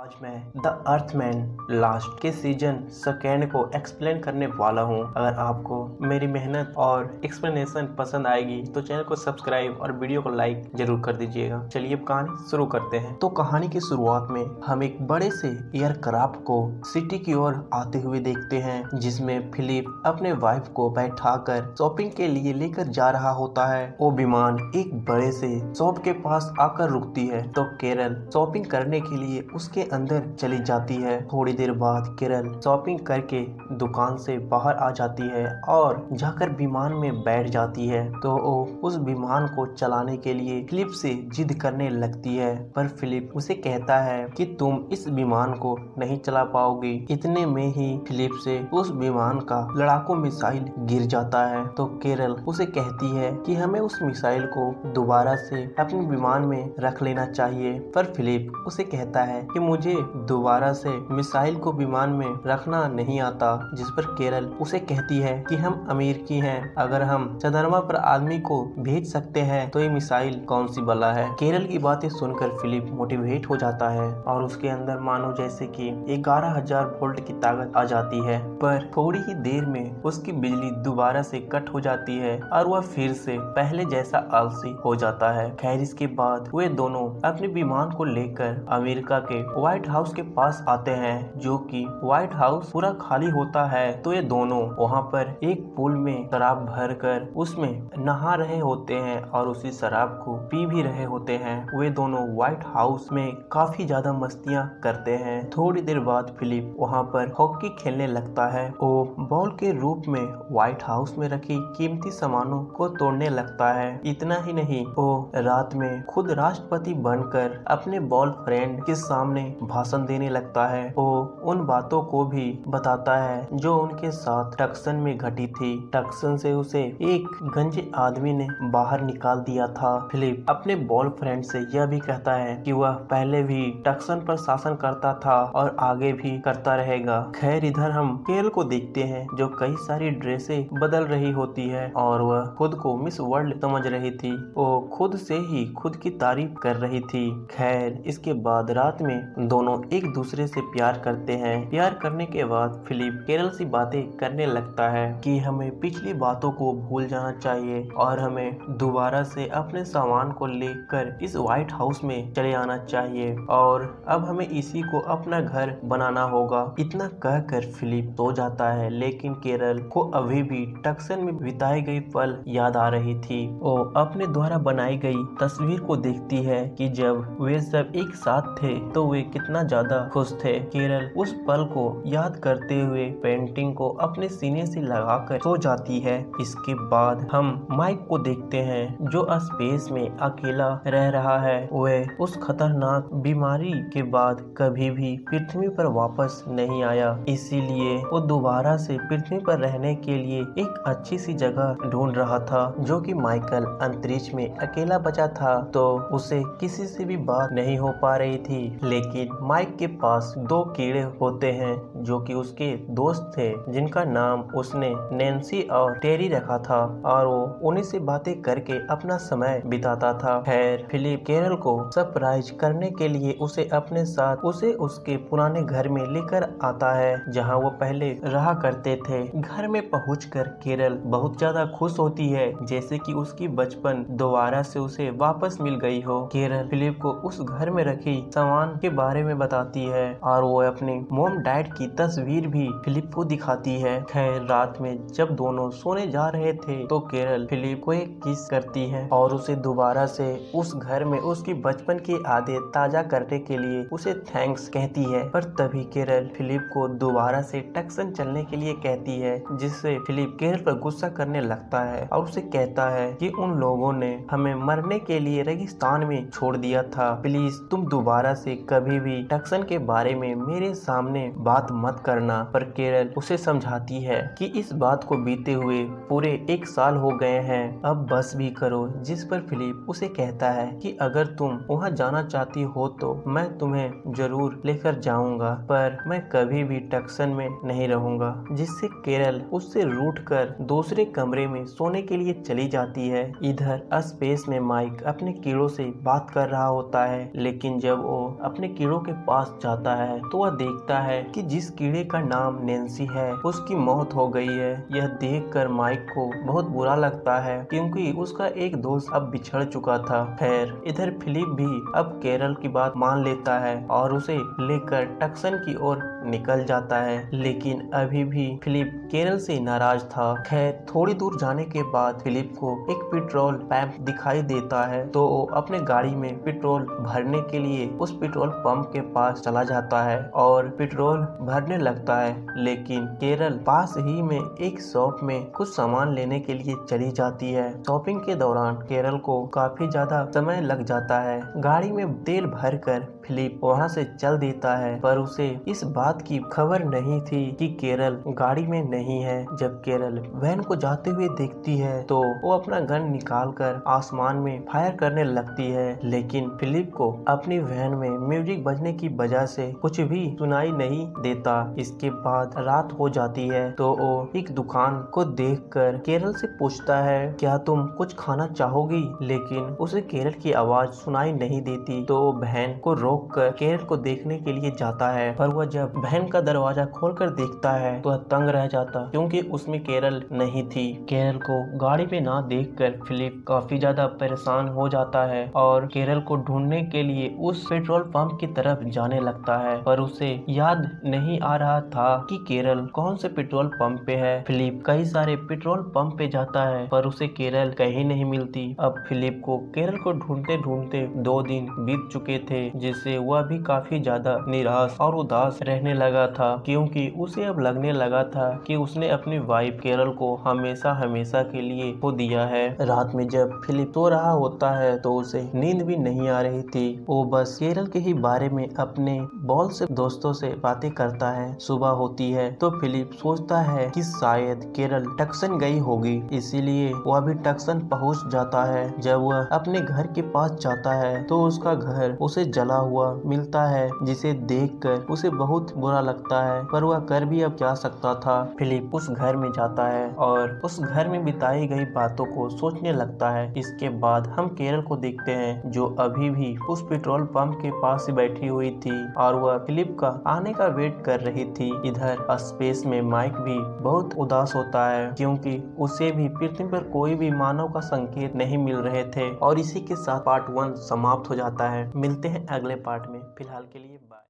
आज मैं the अर्थमैन last के सीजन सेकेंड को एक्सप्लेन करने वाला हूँ। अगर आपको मेरी मेहनत और एक्सप्लेनेशन पसंद आएगी तो चैनल को सब्सक्राइब और वीडियो को लाइक जरूर कर दीजिएगा। चलिए अब कहानी शुरू करते हैं। तो कहानी की शुरुआत में हम एक बड़े से एयरक्राफ्ट को सिटी की ओर आते हुए देखते हैं, जिसमें फिलिप अपने वाइफ को बैठाकर शॉपिंग के लिए लेकर जा रहा होता है। वो विमान एक बड़े से शॉप के पास आकर रुकती है तो केरल शॉपिंग करने के लिए उसके अंदर चली जाती है। थोड़ी देर बाद केरल शॉपिंग करके दुकान से बाहर आ जाती है और जाकर विमान में बैठ जाती है। तो वो उस विमान को चलाने के लिए फिलिप से जिद करने लगती है, पर फिलिप उसे कहता है कि तुम इस विमान को नहीं चला पाओगी। इतने में ही फिलिप से उस विमान का लड़ाकू मिसाइल गिर जाता है। तो केरल उसे कहती है कि हमें उस मिसाइल को दोबारा से अपने विमान में रख लेना चाहिए, पर फिलिप उसे कहता है कि मुझे दोबारा से मिसाइल को विमान में रखना नहीं आता। जिस पर केरल उसे कहती है कि हम अमेरिकी हैं, अगर हम चंद्रमा पर आदमी को भेज सकते हैं तो ये मिसाइल कौन सी बला है। केरल की बातें सुनकर फिलिप मोटिवेट हो जाता है और उसके अंदर मानो जैसे कि 11,000 वोल्ट की ताकत आ जाती है। पर थोड़ी ही देर में उसकी बिजली दोबारा से कट हो जाती है और वह फिर से पहले जैसा आलसी हो जाता है। खैर इसके बाद वे दोनों अपने विमान को लेकर अमेरिका के व्हाइट हाउस के पास आते हैं, जो कि व्हाइट हाउस पूरा खाली होता है। तो ये दोनों वहाँ पर एक पूल में शराब भरकर उसमें नहा रहे होते हैं और उसी शराब को पी भी रहे होते हैं। वे दोनों व्हाइट हाउस में काफी ज्यादा मस्तियाँ करते हैं। थोड़ी देर बाद फिलिप वहाँ पर हॉकी खेलने लगता है। वो बॉल के रूप में व्हाइट हाउस में रखी कीमती सामानों को तोड़ने लगता है। इतना ही नहीं, वो रात में खुद राष्ट्रपति बनकर अपने बॉयफ्रेंड के सामने भाषण देने लगता है। वो उन बातों को भी बताता है जो उनके साथ टक्सन में घटी थी। टक्सन से उसे एक गंजे आदमी ने बाहर निकाल दिया था। फिलिप अपने बॉयफ्रेंड से यह भी कहता है कि वह पहले भी टक्सन पर शासन करता था और आगे भी करता रहेगा। खैर इधर हम केरल को देखते हैं, जो कई सारी ड्रेसें बदल रही होती है और वह खुद को मिस वर्ल्ड समझ रही थी। वो खुद से ही खुद की तारीफ कर रही थी। खैर इसके बाद रात में दोनों एक दूसरे से प्यार करते हैं। प्यार करने के बाद फिलिप केरल से बातें करने लगता है कि हमें पिछली बातों को भूल जाना चाहिए और हमें दोबारा से अपने सामान को लेकर इस व्हाइट हाउस में चले आना चाहिए और अब हमें इसी को अपना घर बनाना होगा। इतना कहकर फिलिप सो जाता है, लेकिन केरल को अभी भी टक्सन में बिताई गई पल याद आ रही थी। वो अपने द्वारा बनाई गई तस्वीर को देखती है कि जब वे सब एक साथ थे तो वे कितना ज्यादा खुश थे। केरल उस पल को याद करते हुए पेंटिंग को अपने सीने से लगाकर सो जाती है। इसके बाद हम माइक को देखते हैं, जो स्पेस में अकेला रह रहा है। वह उस खतरनाक बीमारी के बाद कभी भी पृथ्वी पर वापस नहीं आया, इसीलिए वो दोबारा से पृथ्वी पर रहने के लिए एक अच्छी सी जगह ढूंढ रहा था। जो कि माइकल अंतरिक्ष में अकेला बचा था, तो उसे किसी से भी बात नहीं हो पा रही थी। लेकिन माइक के पास दो कीड़े होते हैं जो कि उसके दोस्त थे, जिनका नाम उसने नैन्सी और टेरी रखा था और वो उन्हीं से बातें करके अपना समय बिताता था। खैर फिलिप केरल को सरप्राइज करने के लिए उसे अपने साथ उसके पुराने घर में लेकर आता है, जहां वो पहले रहा करते थे। घर में पहुंचकर केरल बहुत ज्यादा खुश होती है, जैसे कि उसकी बचपन दोबारा से उसे वापस मिल गई हो। केरल फिलिप को उस घर में रखी सामान के बारे में बताती है और वो अपने मॉम डैड की तस्वीर भी फिलिप को दिखाती है। खैर रात में जब दोनों सोने जा रहे थे तो केरल फिलिप को एक किस करती है और उसे दोबारा से उस घर में उसकी बचपन की आदत ताजा करने के लिए उसे थैंक्स कहती है। पर तभी केरल फिलिप को दोबारा से टक्सन चलने के लिए कहती है, जिससे फिलिप केरल पर गुस्सा करने लगता है और उसे कहता है कि उन लोगों ने हमें मरने के लिए रेगिस्तान में छोड़ दिया था, प्लीज तुम दोबारा से कभी भी टक्सन के बारे में मेरे सामने बात मत करना। पर केरल उसे समझाती है कि इस बात को बीते हुए पूरे 1 साल हो गए हैं, अब बस भी करो। जिस पर फिलिप उसे कहता है कि अगर तुम वहां जाना चाहती हो तो मैं तुम्हें जरूर लेकर जाऊंगा, पर मैं कभी भी टक्सन में नहीं रहूंगा। जिससे केरल उससे रूठकर दूसरे कमरे में सोने के लिए चली जाती है। इधर स्पेस में माइक अपने कीड़ों से बात कर रहा होता है, लेकिन जब वो अपने कीड़ों कीड़ों के पास जाता है तो वह देखता है कि जिस कीड़े का नाम नैन्सी है उसकी मौत हो गई है। यह देखकर माइक को बहुत बुरा लगता है क्योंकि उसका एक दोस्त अब बिछड़ चुका था। खैर इधर फिलिप भी अब कैरल की बात मान लेता है और उसे लेकर टक्सन की ओर निकल जाता है, लेकिन अभी भी फिलिप कैरल से नाराज था। खैर थोड़ी दूर जाने के बाद फिलिप को एक पेट्रोल पंप दिखाई देता है तो वो अपने गाड़ी में पेट्रोल भरने के लिए उस पेट्रोल पंप के पास चला जाता है और पेट्रोल भरने लगता है। लेकिन कैरल पास ही में एक शॉप में कुछ सामान लेने के लिए चली जाती है। शॉपिंग के दौरान कैरल को काफी ज्यादा समय लग जाता है। गाड़ी में तेल भरकर फिलिप वहां से चल देता है, पर उसे इस बात की खबर नहीं थी कि कैरल गाड़ी में नहीं है। जब कैरल वैन को जाते हुए देखती है तो वो अपना गन निकालकर आसमान में फायर करने लगती है, लेकिन फिलिप को अपनी वैन में म्यूजिक बजने की वजह से कुछ भी सुनाई नहीं देता। इसके बाद रात हो जाती है तो वो एक दुकान को देखकर कैरल से पूछता है, क्या तुम कुछ खाना चाहोगी? लेकिन उसे कैरल की आवाज सुनाई नहीं देती तो वो बहन को रोककर कैरल को देखने के लिए जाता है, पर वह जब बहन का दरवाजा खोलकर देखता है तो वह तंग रह जाता क्योंकि उसमें कैरल नहीं थी। कैरल को गाड़ी में ना देखकर फिलिप काफी ज्यादा परेशान हो जाता है और कैरल को ढूंढने के लिए उस पेट्रोल पंप की तरफ जाने लगता है, पर उसे याद नहीं आ रहा था कि कैरल कौन से पेट्रोल पंप पे है। फिलिप कई सारे पेट्रोल पंप पे जाता है पर उसे कैरल कहीं नहीं मिलती। अब फिलिप को कैरल को ढूंढते ढूंढते 2 दिन बीत चुके थे, जिससे वह भी काफी ज्यादा निराश और उदास रहने लगा था क्योंकि उसे अब लगने लगा था कि उसने अपनी वाइफ कैरल को हमेशा हमेशा के लिए खो दिया है। रात में जब फिलिप सो रहा होता है तो उसे नींद भी नहीं आ रही थी। वो बस कैरल के ही बारे में अपने बहुत से दोस्तों से बातें करता है। सुबह होती है तो फिलिप सोचता है कि शायद कैरल टक्सन गई होगी, इसीलिए वह भी टक्सन पहुंच जाता है। जब वह अपने घर के पास जाता है तो उसका घर उसे जला हुआ मिलता है, जिसे देखकर उसे बहुत बुरा लगता है, पर वह कर भी अब क्या सकता था। फिलिप उस घर में जाता है और उस घर में बिताई गई बातों को सोचने लगता है। इसके बाद हम कैरल को देखते हैं जो अभी भी उस पेट्रोल पंप के पास ही बैठी हुई थी और वह फिलिप का आने का वेट कर रही थी। इधर स्पेस में माइक भी बहुत उदास होता है क्योंकि उसे भी पृथ्वी पर कोई भी मानव का संकेत नहीं मिल रहे थे। और इसी के साथ पार्ट 1 समाप्त हो जाता है। मिलते हैं अगले पार्ट में, फिलहाल के लिए बाय।